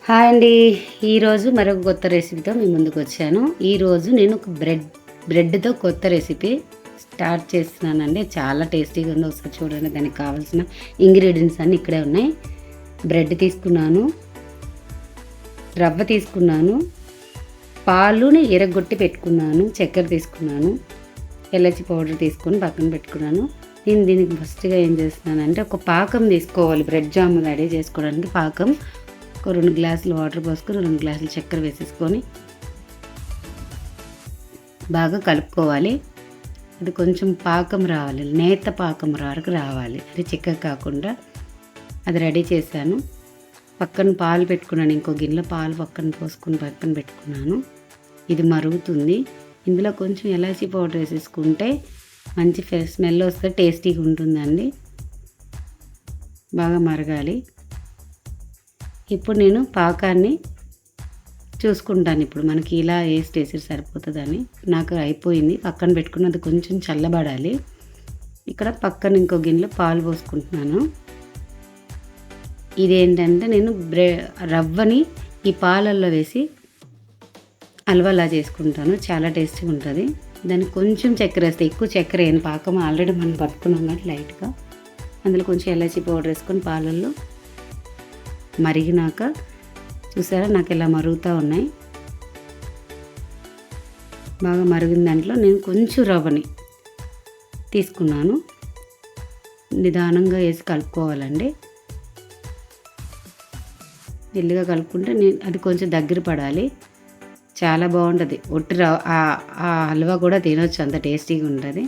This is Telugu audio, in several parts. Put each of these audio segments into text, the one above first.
హాయ్ అండి. ఈరోజు మరొక కొత్త రెసిపీతో మీ ముందుకు వచ్చాను. ఈరోజు నేను ఒక బ్రెడ్‌తో కొత్త రెసిపీ స్టార్ట్ చేస్తున్నానండి. చాలా టేస్టీగా ఉంది. ఒకసారి చూడండి. దానికి కావాల్సిన ఇంగ్రీడియంట్స్ అన్నీ ఇక్కడే ఉన్నాయి. బ్రెడ్ తీసుకున్నాను, రవ్వ తీసుకున్నాను, పాలుని ఇరగ్గొట్టి పెట్టుకున్నాను, చక్కెర తీసుకున్నాను, ఎలచి పౌడర్ తీసుకొని పక్కన పెట్టుకున్నాను. నేను దీనికి ఫస్ట్‌గా ఏం చేస్తున్నానంటే ఒక పాకం తీసుకోవాలి. బ్రెడ్ జామ్ రెడీ చేసుకోవడానికి పాకం. ఒక 2 గ్లాసులు వాటర్ పోసుకొని 2 గ్లాసులు చక్కెర వేసేసుకొని బాగా కలుపుకోవాలి. అది కొంచెం పాకం రావాలి, నేత పాకం వరకు రావాలి. అది చిక్కగా కాకుండా అది రెడీ చేశాను. పక్కన పాలు పెట్టుకున్నాను. ఇంకో గిన్నెలో పాలు పక్కన పోసుకొని పక్కన పెట్టుకున్నాను. ఇది మరుగుతుంది. ఇందులో కొంచెం ఎలాచీ పౌడర్ వేసేసుకుంటే మంచి స్మెల్ వస్తే టేస్టీగా ఉంటుందండి. బాగా మరగాలి. ఇప్పుడు నేను పాకాన్ని చూసుకుంటాను. ఇప్పుడు మనకి ఇలా వేసి సరిపోతుందని నాకు అయిపోయింది. పక్కన పెట్టుకున్నది కొంచెం చల్లబడాలి. ఇక్కడ పక్కన ఇంకో గిన్నెలో పాలు పోసుకుంటున్నాను. ఇదేంటంటే నేను రవ్వని ఈ పాలల్లో వేసి హల్వాలా చేసుకుంటాను. చాలా టేస్టీగా ఉంటుంది. దానికి కొంచెం చక్కెర వేస్తే, ఎక్కువ చక్కెర వేయను. పాకం ఆల్రెడీ మనం పట్టుకున్నాం కాబట్టి లైట్గా అందులో కొంచెం ఎలాచీ పౌడర్ వేసుకొని పాలల్లో మరిగినాక చూసారా నాకు ఇలా మరుగుతూ ఉన్నాయి. బాగా మరిగిన దాంట్లో నేను కొంచెం రవ్వని తీసుకున్నాను. నిదానంగా వేసి కలుపుకోవాలండి. మెల్లిగా కలుపుకుంటే అది కొంచెం దగ్గర పడాలి. చాలా బాగుంటుంది. ఒట్టి ఆ హల్వా కూడా తినొచ్చు, అంత టేస్టీగా ఉంటుంది.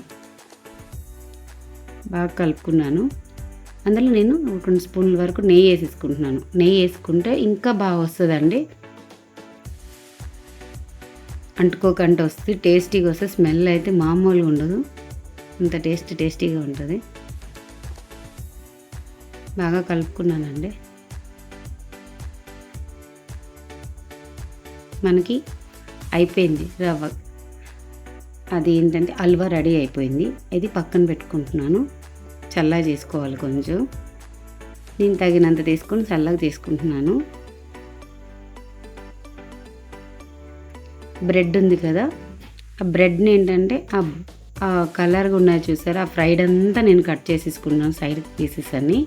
బాగా కలుపుకున్నాను. అందులో నేను 2 స్పూన్ల వరకు నెయ్యి వేసేసుకుంటున్నాను. నెయ్యి వేసుకుంటే ఇంకా బాగా వస్తుందండి. అంటుకోకంట వస్తుంది, టేస్టీగా వస్తుంది. స్మెల్ అయితే మామూలుగా ఉండదు, అంత టేస్టీగా ఉంటుంది. బాగా కలుపుకున్నానండి. మనకి అయిపోయింది రవ్వ. అది ఏంటంటే హల్వా రెడీ అయిపోయింది. ఇది పక్కన పెట్టుకుంటున్నాను. చల్లగా చేసుకోవాలి కొంచెం. నేను తగినంత తీసుకొని చల్లగా తీసుకుంటున్నాను. బ్రెడ్ ఉంది కదా, ఆ బ్రెడ్ని ఏంటంటే ఆ కలర్గా ఉన్నాయి చూసారా, ఆ ఫ్రైడ్ అంతా నేను కట్ చేసేసుకున్నాను సైడ్ పీసెస్ అన్నీ.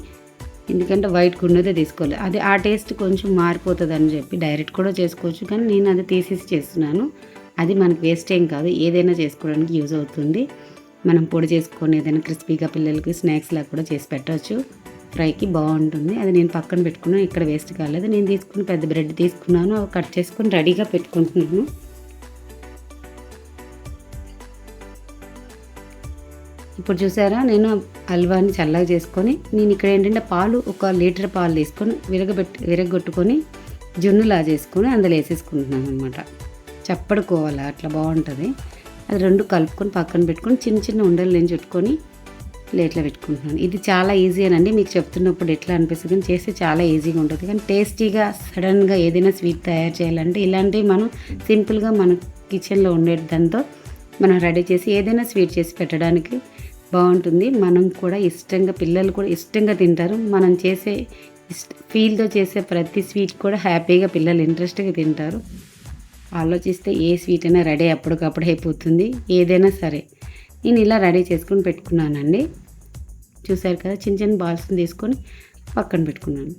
ఎందుకంటే వైట్గా ఉన్నదే తీసుకోవాలి. అది ఆ టేస్ట్ కొంచెం మారిపోతుంది అని చెప్పి డైరెక్ట్ కూడా చేసుకోవచ్చు, కానీ నేను అది తీసేసి చేస్తున్నాను. అది మనకు వేస్ట్ ఏం కాదు, ఏదైనా చేసుకోవడానికి యూజ్ అవుతుంది. మనం పొడి చేసుకొని ఏదైనా క్రిస్పీగా పిల్లలకి స్నాక్స్లా కూడా చేసి పెట్టవచ్చు. ఫ్రైకి బాగుంటుంది. అది నేను పక్కన పెట్టుకున్నాను. ఇక్కడ వేస్ట్ కాలేదు. నేను తీసుకుని పెద్ద బ్రెడ్ తీసుకున్నాను, అవి కట్ చేసుకొని రెడీగా పెట్టుకుంటున్నాను. ఇప్పుడు చూసారా, నేను హల్వాని చల్లగా చేసుకొని నేను ఇక్కడ ఏంటంటే పాలు 1 లీటర్ పాలు తీసుకొని విరగొట్టుకొని జున్నులా చేసుకొని అందులో వేసేసుకుంటున్నాను అనమాట. చప్పడుకోవాలి, అట్లా బాగుంటుంది. అది 2 కలుపుకొని పక్కన పెట్టుకొని చిన్న ఉండలు నేను చుట్టుకొని ప్లేట్లో పెట్టుకుంటున్నాను. ఇది చాలా ఈజీ అనండి. మీకు చెప్తున్నప్పుడు ఎట్లా అనిపిస్తుంది, కానీ చేస్తే చాలా ఈజీగా ఉంటుంది. కానీ టేస్టీగా సడన్గా ఏదైనా స్వీట్ తయారు చేయాలంటే ఇలాంటివి మనం సింపుల్గా మన కిచెన్లో ఉండే దాంతో మనం రెడీ చేసి ఏదైనా స్వీట్ చేసి పెట్టడానికి బాగుంటుంది. మనం కూడా ఇష్టంగా, పిల్లలు కూడా ఇష్టంగా తింటారు. మనం చేసే ఫీల్తో చేసే ప్రతి స్వీట్ కూడా హ్యాపీగా పిల్లలు ఇంట్రెస్ట్గా తింటారు. ఆలోచిస్తే ఏ స్వీట్ అయినా రెడీ అప్పటికప్పుడు అయిపోతుంది, ఏదైనా సరే. నేను ఇలా రెడీ చేసుకొని పెట్టుకున్నానండి. చూసారు కదా, చిన్న బాల్స్ని తీసుకొని పక్కన పెట్టుకున్నాను.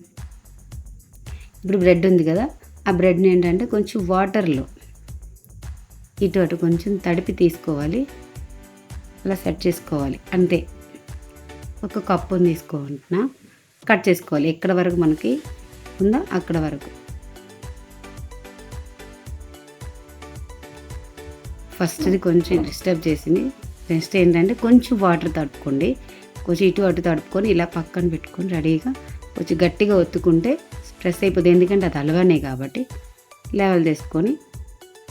ఇప్పుడు బ్రెడ్ ఉంది కదా, ఆ బ్రెడ్ని ఏంటంటే కొంచెం వాటర్లో ఇటు అటు కొంచెం తడిపి తీసుకోవాలి. అలా సెట్ చేసుకోవాలి అంతే. ఒక కప్పుని తీసుకుంటున్నా, కట్ చేసుకోవాలి. ఎక్కడ వరకు మనకి ఉందో అక్కడ వరకు. ఫస్ట్ది కొంచెం డిస్టర్బ్ చేసింది. నెక్స్ట్ ఏంటంటే కొంచెం వాటర్ తడుపుకోండి. కొంచెం ఇటు అటు తడుపుకొని ఇలా పక్కన పెట్టుకొని రెడీగా కొంచెం గట్టిగా ఒత్తుకుంటే ప్రెస్ అయిపోతుంది. ఎందుకంటే అది హల్వానే కాబట్టి లెవెల్ చేసుకొని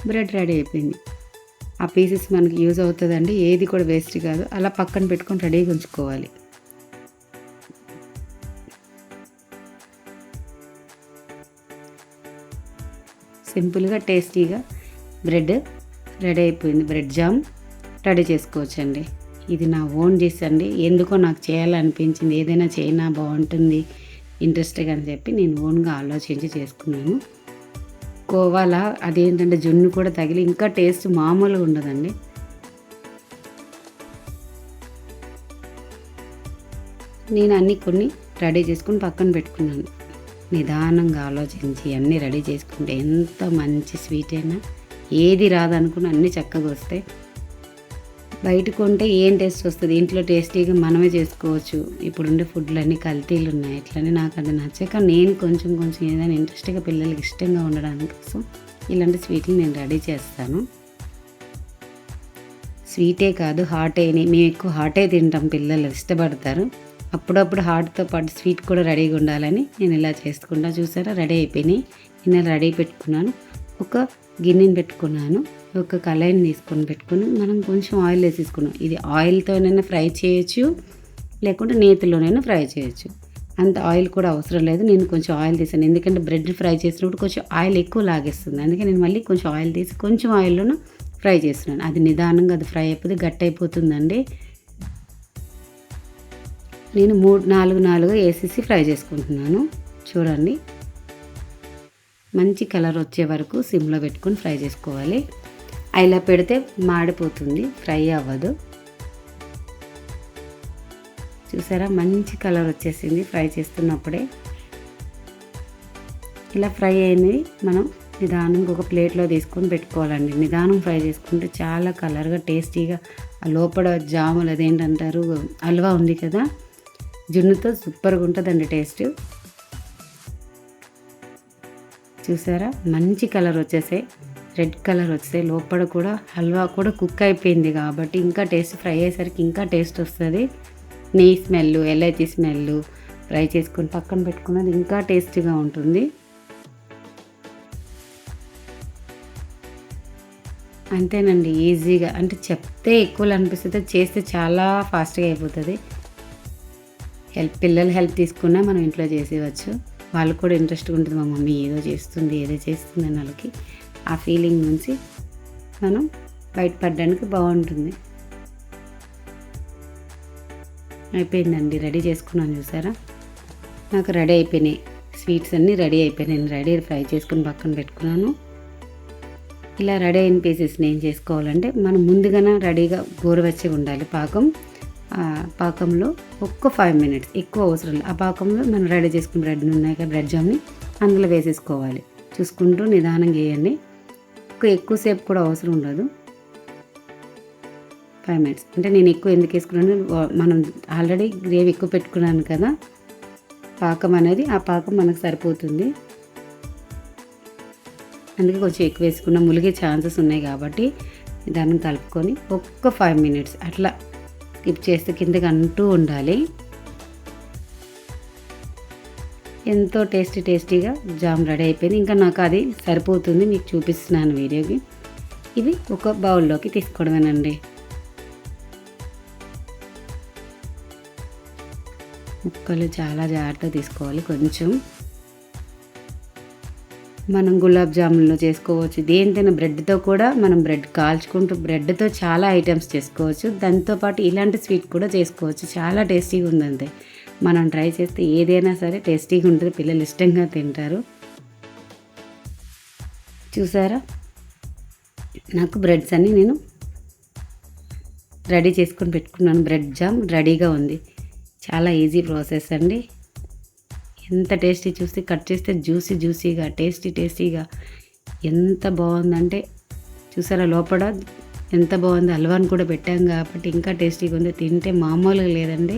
బ్రెడ్ రెడీ అయిపోయింది. ఆ పీసెస్ మనకి యూజ్ అవుతుందండి, ఏది కూడా వేస్ట్ కాదు. అలా పక్కన పెట్టుకొని రెడీగా ఉంచుకోవాలి. సింపుల్గా టేస్టీగా బ్రెడ్ రెడీ అయిపోయింది. బ్రెడ్ జామ్ రెడీ చేసుకోవచ్చండి. ఇది నా ఓన్ డిష్ అండి. ఎందుకో నాకు చేయాలనిపించింది. ఏదైనా చేయినా బాగుంటుంది, ఇంట్రెస్ట్గా అని చెప్పి నేను ఓన్గా ఆలోచించి చేసుకున్నాను. కోవాలా అదేంటంటే జున్ను కూడా తగిలి ఇంకా టేస్ట్ మామూలుగా ఉండదండి. నేను కొన్ని రెడీ చేసుకుని పక్కన పెట్టుకున్నాను. నిదానంగా ఆలోచించి అన్నీ రెడీ చేసుకుంటే ఎంత మంచి స్వీట్ అయినా ఏది రాదనుకుని అన్నీ చక్కగా వస్తాయి. బయట కొంటే ఏం టేస్ట్ వస్తుంది, ఇంట్లో టేస్టీగా మనమే చేసుకోవచ్చు. ఇప్పుడుండే ఫుడ్లు అన్నీ కల్తీలు ఉన్నాయి. ఇట్లని నాకు అది నచ్చక నేను కొంచెం ఏదైనా ఇంట్రెస్ట్గా పిల్లలకి ఇష్టంగా ఉండడానికి కోసం ఇలాంటి స్వీట్లు నేను రెడీ చేస్తాను. స్వీటే కాదు హాట్ అయినాయి, మేము ఎక్కువ హాటే తింటాం, పిల్లలు ఇష్టపడతారు. అప్పుడప్పుడు హాట్తో పాటు స్వీట్ కూడా రెడీగా ఉండాలని నేను ఇలా చేసుకుంటా. చూసారా, రెడీ అయిపోయినాయి. నేను రెడీ పెట్టుకున్నాను. ఒక గిన్నెని పెట్టుకున్నాను, ఒక కళాయిని తీసుకొని పెట్టుకుని మనం కొంచెం ఆయిల్ వేసేసుకున్నాం. ఇది ఆయిల్తోనైనా ఫ్రై చేయొచ్చు, లేకుంటే నేతిలోనైనా ఫ్రై చేయొచ్చు. అంత ఆయిల్ కూడా అవసరం లేదు. నేను కొంచెం ఆయిల్ తీసాను, ఎందుకంటే బ్రెడ్ ఫ్రై చేసినప్పుడు కొంచెం ఆయిల్ ఎక్కువ లాగేస్తుంది. అందుకే నేను మళ్ళీ కొంచెం ఆయిల్ తీసి కొంచెం ఆయిల్లోనూ ఫ్రై చేస్తున్నాను. అది నిదానంగా అది ఫ్రై అయిపోతే గట్టి అయిపోతుందండి. నేను 3-4 వేసేసి ఫ్రై చేసుకుంటున్నాను. చూడండి, మంచి కలర్ వచ్చే వరకు సిమ్లో పెట్టుకొని ఫ్రై చేసుకోవాలి. ఇలా పెడితే మాడిపోతుంది, ఫ్రై అవ్వదు. చూసారా, మంచి కలర్ వచ్చేసింది ఫ్రై చేస్తున్నప్పుడే. ఇలా ఫ్రై అయినవి మనం నిదానంగా ఒక ప్లేట్లో తీసుకొని పెట్టుకోవాలండి. నిదానం ఫ్రై చేసుకుంటే చాలా కలర్గా టేస్టీగా ఆ లోపల జాములు అదేంటంటారు హల్వా ఉంది కదా, జున్నుతో సూపర్గా ఉంటుందండి టేస్ట్. చూసారా, మంచి కలర్ వచ్చేసాయి, రెడ్ కలర్ వచ్చేసాయి. లోపల కూడా హల్వా కూడా కుక్ అయిపోయింది కాబట్టి ఇంకా టేస్ట్, ఫ్రై అయ్యేసరికి ఇంకా టేస్ట్ వస్తుంది. నెయ్యి స్మెల్, ఎలైచి స్మెల్, ఫ్రై చేసుకొని పక్కన పెట్టుకున్నది ఇంకా టేస్టీగా ఉంటుంది. అంతేనండి, ఈజీగా. అంటే చెప్తే ఎక్కువలు అనిపిస్తుంది, చేస్తే చాలా ఫాస్ట్గా అయిపోతుంది. పిల్లలు హెల్ప్ తీసుకున్నా మనం ఇంట్లో చేసేవచ్చు. వాళ్ళకు కూడా ఇంట్రెస్ట్గా ఉంటుంది, మా మమ్మీ ఏదో చేస్తుంది అని వాళ్ళకి ఆ ఫీలింగ్ నుంచి మనం బయటపడడానికి బాగుంటుంది. అయిపోయిందండి, రెడీ చేసుకున్నాను. చూసారా, నాకు రెడీ అయిపోయినాయి స్వీట్స్ అన్నీ రెడీ అయిపోయినాయి. నేను రెడీ ఫ్రై చేసుకుని పక్కన పెట్టుకున్నాను. ఇలా రెడీ అయిన పీసెస్ని ఏం చేసుకోవాలంటే మనం ముందుగానే రెడీగా గోరువెచ్చగా ఉండాలి పాకంలో ఒక్క 5 minutes, ఎక్కువ అవసరం లేదు. ఆ పాకంలో మనం రెడీ చేసుకుని బ్రెడ్ ఉన్నాయి కదా, బ్రెడ్ జామ్ని అందులో వేసేసుకోవాలి. చూసుకుంటూ నిదానంగా వేయండి, ఎక్కువసేపు కూడా అవసరం ఉండదు. 5 minutes అంటే నేను ఎక్కువ ఎందుకు వేసుకున్నాను, మనం ఆల్రెడీ గ్రేవీ ఎక్కువ పెట్టుకున్నాను కదా, పాకం అనేది ఆ పాకం మనకు సరిపోతుంది. అందుకే కొంచెం ఎక్కువ వేసుకున్న ములిగే ఛాన్సెస్ ఉన్నాయి కాబట్టి దాన్ని కలుపుకొని ఒక్క 5 minutes అట్లా టిప్ చేస్తే కిందకి అంటూ ఉండాలి. ఎంతో టేస్టీగా జామ్ రెడీ అయిపోయింది. ఇంకా నాకు అది సరిపోతుంది, మీకు చూపిస్తున్నాను వీడియోకి. ఇవి ఒక బౌల్లోకి తీసుకోవడమేనండి. ముక్కలు చాలా జాగ్రత్తగా తీసుకోవాలి. కొంచెం మనం గులాబ్ జామున్లో చేసుకోవచ్చు, దేనితోనే బ్రెడ్తో కూడా మనం బ్రెడ్ కాల్చుకుంటూ బ్రెడ్తో చాలా ఐటమ్స్ చేసుకోవచ్చు. దాంతోపాటు ఇలాంటి స్వీట్ కూడా చేసుకోవచ్చు, చాలా టేస్టీగా ఉందంతే. మనం ట్రై చేస్తే ఏదైనా సరే టేస్టీగా ఉంటుంది, పిల్లలు ఇష్టంగా తింటారు. చూసారా, నాకు బ్రెడ్స్ అన్నీ నేను రెడీ చేసుకొని పెట్టుకున్నాను. బ్రెడ్ జామ్ రెడీగా ఉంది. చాలా ఈజీ ప్రాసెస్ అండి. ఎంత టేస్టీ, చూస్తే కట్ చేస్తే జ్యూసీగా టేస్టీగా ఎంత బాగుందంటే, చూసారా లోపల ఎంత బాగుంది. హల్వాని కూడా పెట్టాం కాబట్టి ఇంకా టేస్టీగా ఉంది. తింటే మామూలుగా లేదండి,